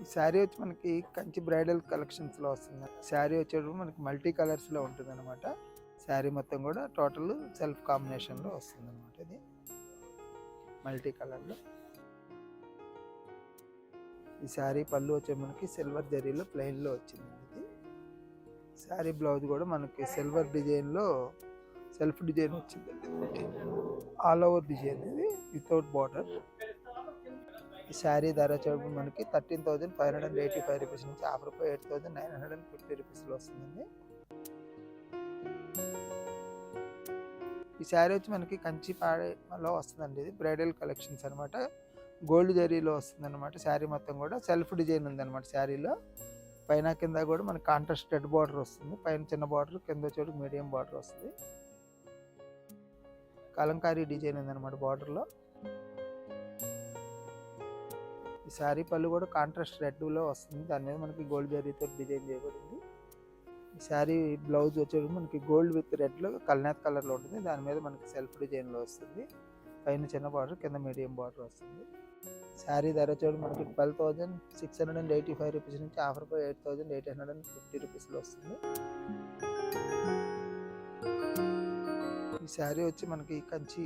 ఈ శారీ వచ్చి మనకి కంచి బ్రైడల్ కలెక్షన్స్లో వస్తుంది. శారీ వచ్చేటప్పుడు మనకి మల్టీ కలర్స్లో ఉంటుంది అనమాట. శారీ మొత్తం కూడా టోటల్ సెల్ఫ్ కాంబినేషన్లో వస్తుంది అనమాట. ఇది మల్టీ కలర్లో. ఈ శారీ పళ్ళు వచ్చే మనకి సిల్వర్ జరీలో ప్లెయిన్లో వచ్చింది. ఇది శారీ బ్లౌజ్ కూడా మనకి సిల్వర్ డిజైన్లో సెల్ఫ్ డిజైన్ వచ్చిందండి. ఆల్ ఓవర్ డిజైన్ ఇది వితౌట్ బార్డర్. ఈ శారీ ధర వచ్చేటప్పుడు మనకి 13,585 రూపీస్ నుంచి ఆఫర్ రూపాయి 8,950 రూపీస్లో వస్తుందండి. ఈ శారీ వచ్చి మనకి కంచిపాడలో వస్తుందండి. ఇది బ్రైడల్ కలెక్షన్స్ అనమాట. గోల్డ్ జరీలో వస్తుంది అనమాట. శారీ మొత్తం కూడా సెల్ఫ్ డిజైన్ ఉందన్నమాట. శారీలో పైన కింద కూడా మనకి కాంట్రాస్ట్ రెడ్ బార్డర్ వస్తుంది. పైన చిన్న బార్డర్, కింద చోటు మీడియం బార్డర్ వస్తుంది. కలంకారీ డిజైన్ ఉందన్నమాట బార్డర్లో. ఈ శారీ పళ్ళు కూడా కాంట్రాస్ట్ రెడ్లో వస్తుంది. దాని మీద మనకి గోల్డ్ జరీతో డిజైన్ చేయబడింది. ఈ శారీ బ్లౌజ్ వచ్చేటప్పుడు మనకి గోల్డ్ విత్ రెడ్లో కల్నాథ్ కలర్లో ఉంటుంది. దాని మీద మనకి సెల్ఫ్ డిజైన్లో వస్తుంది. పైన చిన్న బార్డర్, కింద మీడియం బార్డర్ వస్తుంది. శారీ ధర వచ్చేటప్పుడు మనకి 12,685 రూపీస్ నుంచి ఆఫర్ పై 8,850 రూపీస్లో వస్తుంది. ఈ శారీ వచ్చి మనకి కంచి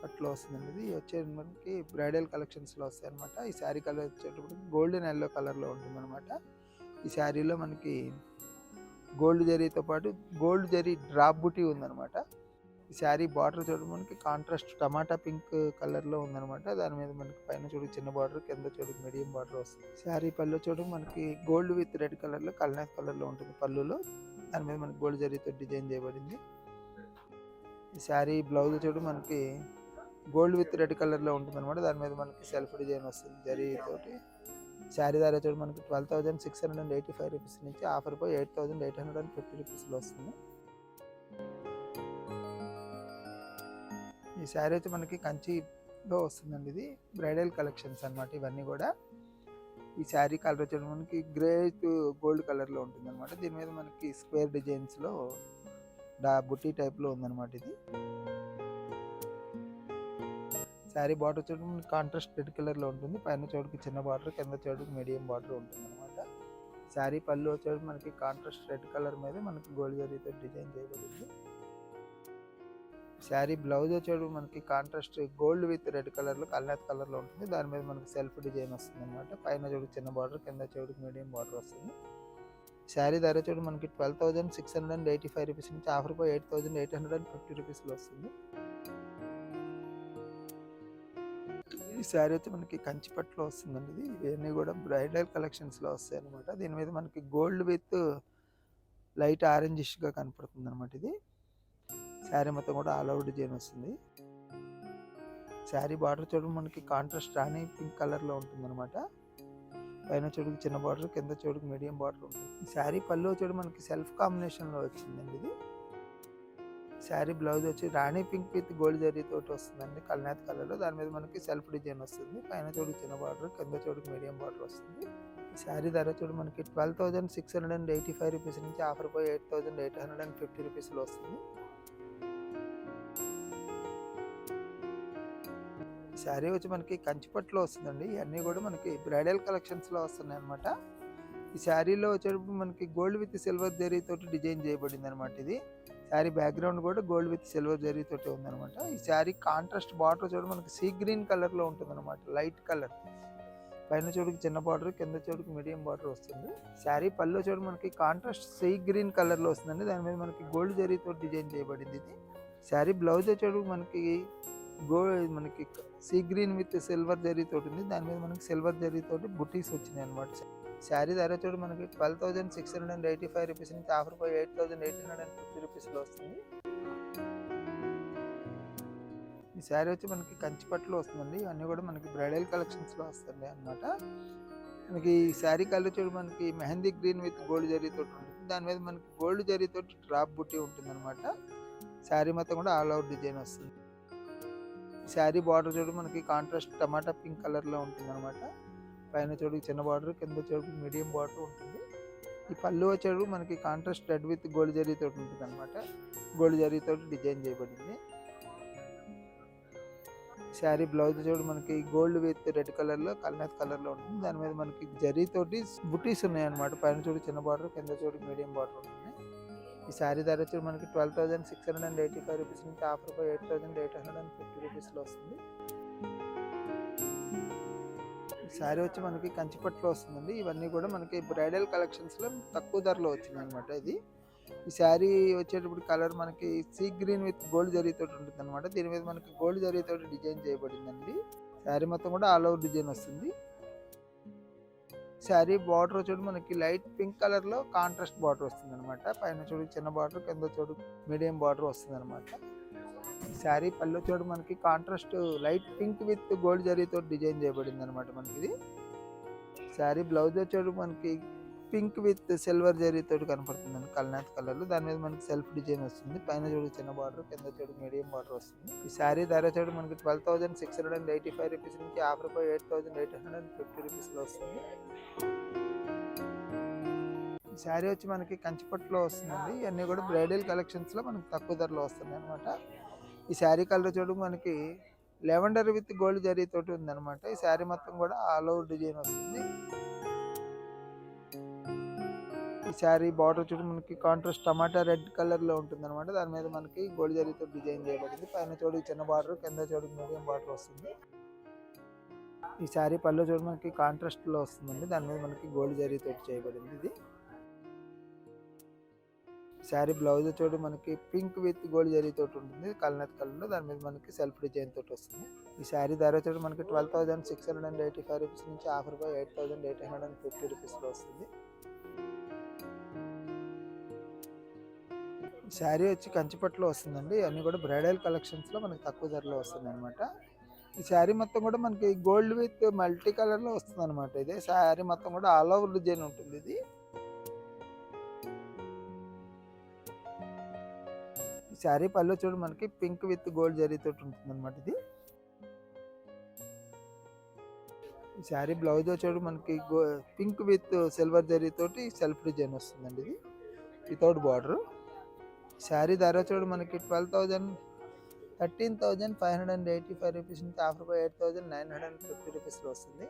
పట్టులో వస్తుందండి. ఇది వచ్చేది మనకి బ్రైడల్ కలెక్షన్స్లో వస్తాయి అనమాట. ఈ శారీ కలర్ వచ్చేటప్పుడు గోల్డెన్ ఎల్లో కలర్లో ఉంటుంది అనమాట. ఈ శారీలో మనకి గోల్డ్ జరీతో పాటు గోల్డ్ జరీ డ్రాప్ బుటీ ఉందన్నమాట. ఈ శారీ బార్డర్ చూడ మనకి కాంట్రాస్ట్ టమాటా పింక్ కలర్లో ఉందన్నమాట. దాని మీద మనకి పైన చూడు చిన్న బార్డర్, కింద చూడు మీడియం బార్డర్ వస్తుంది. శారీ పళ్ళు చూడు మనకి గోల్డ్ విత్ రెడ్ కలర్లో కల్నాథ్ కలర్లో ఉంటుంది పళ్ళులో. దాని మీద మనకి గోల్డ్ జరీతో డిజైన్ చేయబడింది. ఈ శారీ బ్లౌజ్ చూడు మనకి గోల్డ్ విత్ రెడ్ కలర్లో ఉంటుంది అనమాట. దాని మీద మనకి సెల్ఫ్ డిజైన్ వస్తుంది జరీతోటి. శారీ ధర చూడు మనకి 12,685 రూపీస్ నుంచి ఆఫర్ పై 8,850 రూపీస్లో వస్తుంది. ఈ శారీ వచ్చి మనకి కంచిలో వస్తుందండి. ఇది బ్రైడల్ కలెక్షన్స్ అనమాట ఇవన్నీ కూడా. ఈ శారీ కలర్ వచ్చి మనకి గ్రే గోల్డ్ కలర్లో ఉంటుంది అనమాట. దీని మీద మనకి స్క్వేర్ డిజైన్స్లో బుట్టి టైప్లో ఉందన్నమాట. ఇది శారీ బార్డర్ వచ్చేటప్పుడు మనకి కాంట్రాస్ట్ రెడ్ కలర్లో ఉంటుంది. పైన చోటుకి చిన్న బార్డర్, కింద చోటుకి మీడియం బార్డర్ ఉంటుంది అనమాట. శారీ పళ్ళు వచ్చేటప్పుడు మనకి కాంట్రాస్ట్ రెడ్ కలర్ మీద మనకి గోల్డ్ జరీతో డిజైన్ చేయబడింది. శారీ బ్లౌజ్ వచ్చేటప్పుడు మనకి కాంట్రాస్ట్ గోల్డ్ విత్ రెడ్ కలర్లో కల్నాథ్ కలర్లో ఉంటుంది. దాని మీద మనకి సెల్ఫ్ డిజైన్ వస్తుంది అనమాట. పైన చోటుకి చిన్న బార్డర్, కింద చోటుకి మీడియం బార్డర్ వస్తుంది. శారీ ధర చూడు మనకి 12,685 రూపీస్ నుంచి ఆఫర్ పై 8,850 రూపీస్లో వస్తుంది. ఈ శారీ వచ్చి మనకి కంచిపట్టులో వస్తుందండి. ఇది ఇవన్నీ కూడా బ్రైడల్ కలెక్షన్స్లో వస్తాయి అనమాట. దీని మీద మనకి గోల్డ్ విత్ లైట్ ఆరెంజిష్గా కనపడుతుంది అనమాట. ఇది శారీ మొత్తం కూడా ఆల్ ఓవర్ డిజైన్ వస్తుంది. శారీ బార్డర్ చూడు మనకి కాంట్రాస్ట్ రాణి పింక్ కలర్లో ఉంటుంది అనమాట. పైన చూడుకు చిన్న బార్డర్, కింద చూడుకు మీడియం బార్డర్ ఉంటుంది. ఈ శారీ పళ్ళు చూడు మనకి సెల్ఫ్ కాంబినేషన్లో వచ్చిందండి. ఇది శారీ బ్లౌజ్ వచ్చి రాణి పింక్ విత్ గోల్డ్ జరీ తోటి వస్తుందండి కల్నాథ్ కలర్లో. దాని మీద మనకి సెల్ఫ్ డిజైన్ వస్తుంది. పైన చూడుకు చిన్న బార్డర్, కింద చూడుకు మీడియం బార్డర్ వస్తుంది. ఈ శారీ ధర చూడు మనకి 12,685 రూపీస్ నుంచి ఆఫర్ పై 8,850 రూపీస్లో వస్తుంది. శారీ వచ్చి మనకి కంచిపట్టులో వస్తుందండి. ఇవన్నీ కూడా మనకి బ్రైడల్ కలెక్షన్స్లో వస్తున్నాయి అనమాట. ఈ శారీలో వచ్చేటప్పుడు మనకి గోల్డ్ విత్ సిల్వర్ జరీతోటి డిజైన్ చేయబడింది అనమాట. ఇది శారీ బ్యాక్గ్రౌండ్ కూడా గోల్డ్ విత్ సిల్వర్ జరీతోటి ఉందనమాట. ఈ శారీ కాంట్రాస్ట్ బార్డర్ చూడ మనకి సీ గ్రీన్ కలర్లో ఉంటుంది అనమాట. Light colour. పైన చూడుకు చిన్న బార్డర్, కింద చూడుకు మీడియం బార్డర్ వస్తుంది. శారీ పళ్ళు చూడ మనకి కాంట్రాస్ట్ సీ గ్రీన్ కలర్లో వస్తుందండి. దాని మీద మనకి గోల్డ్ జరీతో డిజైన్ చేయబడింది. ఇది శారీ బ్లౌజ్ వచ్చేటప్పుడు మనకి మనకి సీ గ్రీన్ విత్ సిల్వర్ జరీతో ఉంది. దాని మీద మనకి సిల్వర్ జరీతో బుటీస్ వచ్చినాయి అనమాట. శారీ ధర చూడు మనకి 12,685 రూపీస్ నుంచి ఆఫర్ పై 8,850 రూపీస్లో వస్తుంది. ఈ శారీ వచ్చి మనకి కంచిపట్టులో వస్తుందండి. ఇవన్నీ కూడా మనకి బ్రైడల్ కలెక్షన్స్లో వస్తుంది అనమాట. మనకి ఈ శారీ కలర్ చూడు మనకి మెహందీ గ్రీన్ విత్ గోల్డ్ జరీతో ఉంటుంది. దాని మీద మనకి గోల్డ్ జరీతో డ్రాప్ బుట్టి ఉంటుంది అనమాట. శారీ మొత్తం కూడా ఆల్ అవుట్ డిజైన్ వస్తుంది. శారీ బార్డర్ చూడు మనకి కాంట్రాస్ట్ టమాటా పింక్ కలర్లో ఉంటుంది అనమాట. పైన చూడుకు చిన్న బార్డర్, కింద చూడుకు మీడియం బార్డర్ ఉంటుంది. ఈ పళ్ళు వచ్చేటప్పుడు మనకి కాంట్రాస్ట్ రెడ్ విత్ గోల్డ్ జరీతో ఉంటుంది అనమాట. గోల్డ్ జరీతో డిజైన్ చేయబడింది. శారీ బ్లౌజ్ చూడు మనకి గోల్డ్ విత్ రెడ్ కలర్లో కల్నేత్ కలర్లో ఉంటుంది. దాని మీద మనకి జరీతోటి బుటీస్ ఉన్నాయన్నమాట. పైన చూడు చిన్న బార్డర్, కింద చూడు మీడియం బార్డర్ ఉంటుంది. ఈ శారీ ధర వచ్చి మనకి 12,685 రూపీస్ నుంచి ఆఫర్ పై 8,850 రూపీస్లో వస్తుంది. శారీ వచ్చి మనకి కంచిపట్టులో వస్తుందండి. ఇవన్నీ కూడా మనకి బ్రైడల్ కలెక్షన్స్లో తక్కువ ధరలో వచ్చింది అనమాట. ఇది ఈ శారీ వచ్చేటప్పుడు కలర్ మనకి సీ గ్రీన్ విత్ గోల్డ్ జరీతో ఉంటుంది అనమాట. దీని మీద మనకి గోల్డ్ జరీతో డిజైన్ చేయబడిందండి. శారీ మొత్తం కూడా ఆల్ ఓవర్ డిజైన్ వస్తుంది. శారీ బార్డర్ చూడు మనకి లైట్ పింక్ కలర్లో కాంట్రాస్ట్ బార్డర్ వస్తుంది అనమాట. పైన చూడు చిన్న బార్డర్, కింద చూడు మీడియం బార్డర్ వస్తుంది అనమాట. శారీ పళ్ళు చూడు మనకి contrast light pink with gold జరీతో డిజైన్ చేయబడింది అనమాట. మనకి ఇది శారీ బ్లౌజ్ చూడు మనకి పింక్ విత్ సిల్వర్ జరీతో కనపడుతుంది కల్నాథ్ కలర్లో. దాని మీద మనకి సెల్ఫ్ డిజైన్ వస్తుంది. పైన చూడు చిన్న బార్డర్, కింద చూడు మీడియం బార్డర్ వస్తుంది. ఈ శారీ ధర చూడు మనకి 12,685 రూపీస్ నుంచి ఆఫర్ పై 8,850 రూపీస్లో వస్తుంది. ఈ శారీ వచ్చి మనకి కంచిపట్టులో వస్తుందండి. ఇవన్నీ కూడా బ్రైడల్ కలెక్షన్స్లో మనకి తక్కువ ధరలో వస్తున్నాయి అనమాట. ఈ శారీ కలర్ చూడు మనకి లెవెండర్ విత్ గోల్డ్ జరీతోటి ఉందన్నమాట. ఈ శారీ మొత్తం కూడా ఆల్ ఓవర్ డిజైన్ వస్తుంది. ఈ శారీ బార్డర్ చూడు మనకి కాంట్రాస్ట్ టమాటా రెడ్ కలర్లో ఉంటుంది అనమాట. దాని మీద మనకి గోల్డ్ జరీతో డిజైన్ చేయబడింది. పైన చూడు చిన్న బార్డర్, కింద చూడు మీడియం బార్డర్ వస్తుంది. ఈ శారీ పళ్ళు చూడు మనకి కాంట్రాస్ట్లో వస్తుందండి. దాని మీద మనకి గోల్డ్ జరీతో చేయబడింది. ఇది శారీ బ్లౌజ్ చూడు మనకి పింక్ విత్ గోల్డ్ జరీతో ఉంటుంది కల్నత్ కలర్లో. దాని మీద మనకి సెల్ఫ్ డిజైన్ తోటి వస్తుంది. ఈ శారీ ధర చూడు మనకి 12,685 రూపీస్ నుంచి ఆఫర్ పై 8,850 రూపీస్లో వస్తుంది. శారీ వచ్చి కంచిపట్టులో వస్తుందండి. అన్నీ కూడా బ్రైడల్ కలెక్షన్స్లో మనకి తక్కువ ధరలో వస్తుంది అనమాట. ఈ శారీ మొత్తం కూడా మనకి గోల్డ్ విత్ మల్టీ కలర్లో వస్తుంది అనమాట. ఇదే శారీ మొత్తం కూడా ఆల్ ఓవర్ డిజైన్ ఉంటుంది. ఇది శారీ పళ్ళు చూడు మనకి పింక్ విత్ గోల్డ్ జరీతో ఉంటుంది అనమాట. ఇది ఈ శారీ బ్లౌజ్ చూడు మనకి పింక్ విత్ సిల్వర్ జరీతోటి సెల్ఫ్ డిజైన్ వస్తుందండి. ఇది వితౌట్ బార్డర్. శారీ ధర చూడు మనకి 13,585 రూపీస్ నుంచి ఆఫర్ పై 8,950 రూపీస్లో వస్తుంది.